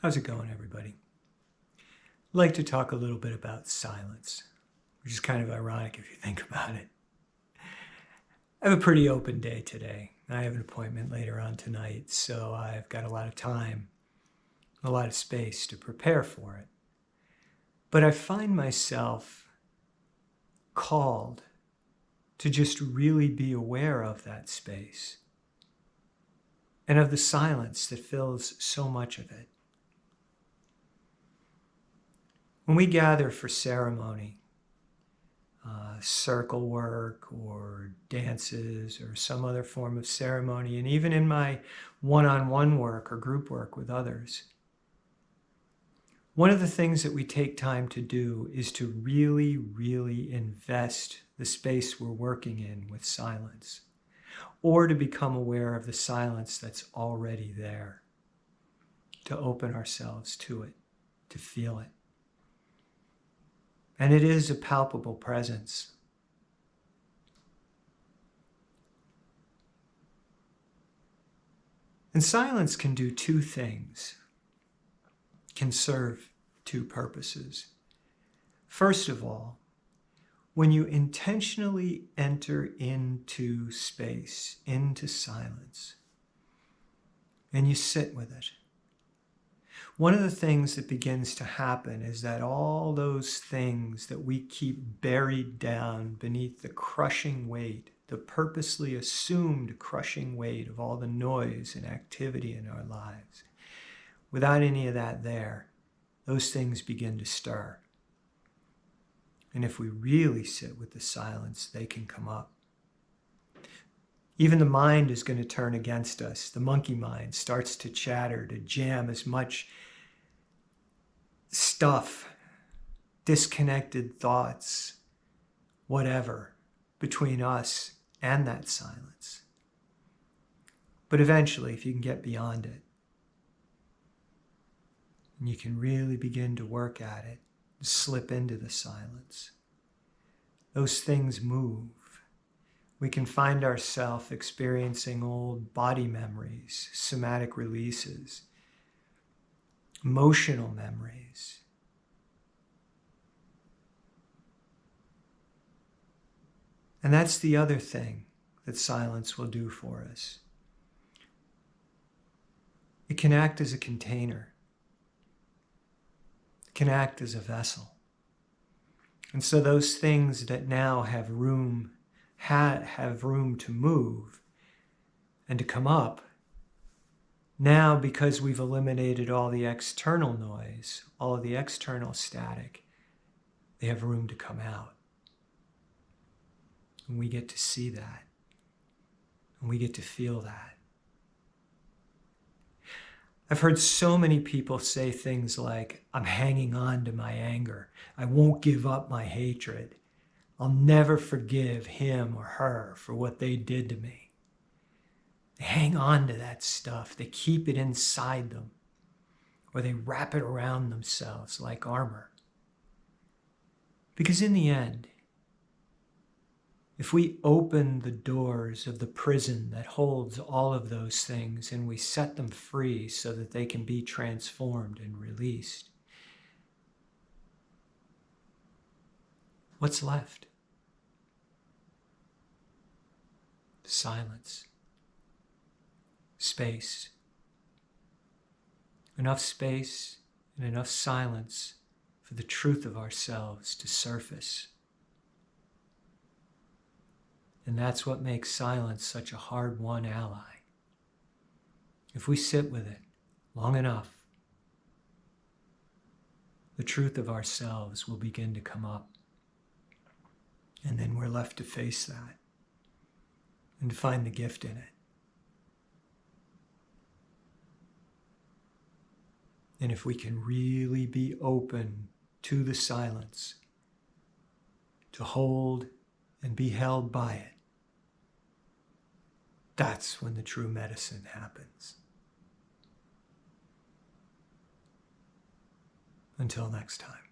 How's it going, everybody? I'd like to talk a little bit about silence, which is kind of ironic if you think about it. I have a pretty open day today. I have an appointment later on tonight, so I've got a lot of time, a lot of space to prepare for it. But I find myself called to just really be aware of that space and of the silence that fills so much of it. When we gather for ceremony, circle work or dances or some other form of ceremony, and even in my one-on-one work or group work with others, one of the things that we take time to do is to really, really invest the space we're working in with silence, or to become aware of the silence that's already there, to open ourselves to it, to feel it. And it is a palpable presence. And silence can do two things, can serve two purposes. First of all, when you intentionally enter into space, into silence, and you sit with it, one of the things that begins to happen is that all those things that we keep buried down beneath the crushing weight, the purposely assumed crushing weight of all the noise and activity in our lives, without any of that there, those things begin to stir. And if we really sit with the silence, they can come up. Even the mind is going to turn against us. The monkey mind starts to chatter, to jam as much stuff, disconnected thoughts, whatever, between us and that silence. But eventually, if you can get beyond it, and you can really begin to work at it, slip into the silence, those things move. We can find ourselves experiencing old body memories, somatic releases, emotional memories. And that's the other thing that silence will do for us. It can act as a container. It can act as a vessel. And so those things that now have room to move and to come up, now because we've eliminated all the external noise, all of the external static, they have room to come out. And we get to see that. And we get to feel that. I've heard so many people say things like, I'm hanging on to my anger. I won't give up my hatred. I'll never forgive him or her for what they did to me. They hang on to that stuff. They keep it inside them, or they wrap it around themselves like armor. Because in the end, if we open the doors of the prison that holds all of those things and we set them free so that they can be transformed and released, what's left? Silence. Space. Enough space and enough silence for the truth of ourselves to surface. And that's what makes silence such a hard-won ally. If we sit with it long enough, the truth of ourselves will begin to come up. And then we're left to face that and to find the gift in it. And if we can really be open to the silence, to hold and be held by it, that's when the true medicine happens. Until next time.